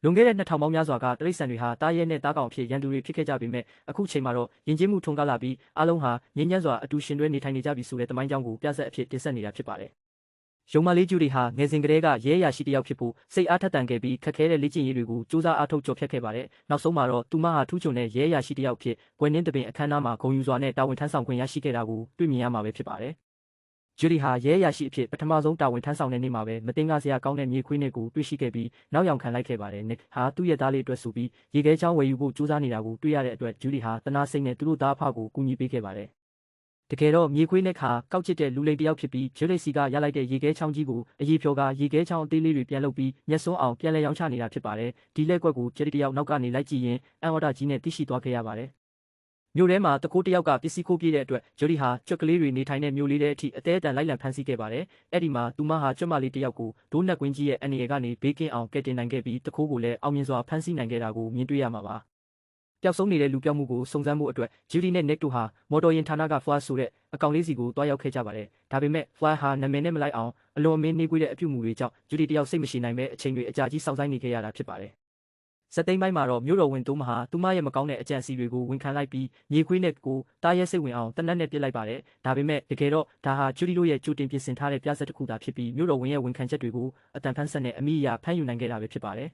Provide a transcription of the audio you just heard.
လွန်ခဲ့တဲ့2000ပေါင်းများစွာကတိရစ္ဆာန်တွေဟာတားရဲနဲ့တားကောင်အဖြစ်ရန်သူတွေဖြစ်ခဲ့ကြပေမဲ့အခုချိန်မှာတော့ယဉ်ကျေးမှုထွန်းကားလာပြီးအားလုံးဟာငြိမ်းချမ်းစွာအတူရှင်တွဲနေထိုင်နေကြပြီဆိုတဲ့တမိုင်းကြောင်းကိုပြဆက်အဖြစ်တင်ဆက်နေတာဖြစ်ပါတယ်။ယုံမလေးကျူတွေဟာငယ်စဉ်ကတည်းကရဲအရာရှိတစ်ယောက်ဖြစ်ဖို့စိတ်အားထက်သန်ခဲ့ပြီးခက်ခဲတဲ့လေ့ကျင့်ရေးတွေကိုစူးစမ်းအားထုတ်ကြော်ဖြတ်ခဲ့ပါတယ်။နောက်ဆုံးမှာတော့သူမဟာထူးချွန်တဲ့ရဲအရာရှိတစ်ယောက်ဖြစ်ကွယ်နှင်းတပင်အခမ်းအနားမှာဂုဏ်ယူစွာနဲ့တာဝန်ထမ်းဆောင်ခွင့်ရရှိခဲ့တာကိုတွေ့မြင်ရမှာပဲဖြစ်ပါတယ်။ဂျူဒီဟာရဲအရာရှိအဖြစ်ပထမဆုံးတာဝန်ထမ်းဆောင်တဲ့နေ့မှာပဲမတင်ကားစရာကောင်းတဲ့မြေခွေးနဲ့ကိုတွေ့ရှိခဲ့ပြီးနောက်ယောင်ခံလိုက်ခဲ့ပါတယ်။နစ်ဟာသူ့ရဲ့သားလေးအတွက်ဆိုပြီးရေခဲချောင်းဝယ်ယူဖို့ကြိုးစားနေတာကိုတွေ့ရတဲ့အတွက်ဂျူဒီဟာတနာစိတ်နဲ့သူတို့သားအဖကိုကူညီပေးခဲ့ပါတယ်။တကယ်တော့မြေခွေးနဲ့ခါကောက်ချစ်တဲ့လူလိမ်တစ်ယောက်ဖြစ်ပြီးဂျူလိစီကရလိုက်တဲ့ရေခဲချောင်းကြီးကိုအရေးဖြောကရေခဲချောင်းအသေးလေးတွေပြန်လုပ်ပြီးမျက်စွန်းအောင်ပြန်လဲရောင်းချနေတာဖြစ်ပါတယ်။ဒီလက်ကွက်ကိုဂျယ်ဒီတစ်ယောက်နောက်ကနေလိုက်ကြည့်ရင်အန်အော်ဒါကြီးနဲ့သိရှိသွားခဲ့ရပါတယ်။မြို့ထဲမှာတကိုးတစ်ယောက်ကပစ္စည်းခိုးပြေးတဲ့အတွက်ဂျိုဒီဟာကြွက်ကလေးတွေနေထိုင်တဲ့မြို့လေးတဲ့အထိအသေးအတန်လိုက်လံဖမ်းဆီးခဲ့ပါတယ်။အဲ့ဒီမှာသူမဟာကြွက်မလေးတစ်ယောက်ကိုဒိုးနက်ကွင်းကြီးရဲ့အန်ရီကနေဘေးကင်းအောင်ကယ်တင်နိုင်ခဲ့ပြီးတကိုးကိုလည်းအောင်မြင်စွာဖမ်းဆီးနိုင်ခဲ့တာကိုမြင်တွေ့ရမှာပါ။ပျောက်ဆုံးနေတဲ့လူပျောက်မှုကိုစုံစမ်းဖို့အတွက်ဂျူဒီနဲ့နက်တို့ဟာမော်တော်ယာဉ်ဌာနကဖွာဆိုတဲ့အကောင်လေးစီကိုတွားရောက်ခဲ့ကြပါတယ်။ဒါပေမဲ့ဖွာဟာနာမည်နဲ့မလိုက်အောင်အလွန်အမင်းနှေးကွေးတဲ့အပြုအမူတွေကြောင့်ဂျူဒီတယောက်စိတ်မရှိနိုင်ပဲအချိန်တွေအကြာကြီးစောင့်ဆိုင်းနေခဲ့ရတာဖြစ်ပါတယ်။ဇက်သိမ်းပိုင်းမှာတော့မြို့တော်ဝင်တိုးမဟာသူမရဲ့မကောင်းတဲ့အကြံအစီတွေကိုဝန်ခံလိုက်ပြီးမြေခွေးနဲ့ကိုတားရဲစိတ်ဝင်အောင်တနက်နဲ့ပြစ်လိုက်ပါတယ်။ဒါပေမဲ့တကယ်တော့ဒါဟာဂျူဒီတို့ရဲ့ကြိုတင်ပြင်ဆင်ထားတဲ့ပြဿနာတစ်ခုသာဖြစ်ပြီးမြို့တော်ဝင်ရဲ့ဝန်ခံချက်တွေကိုအတန်ဖန်ဆက်နဲ့အမိအရာဖမ်းယူနိုင်ခဲ့တာပဲဖြစ်ပါတယ်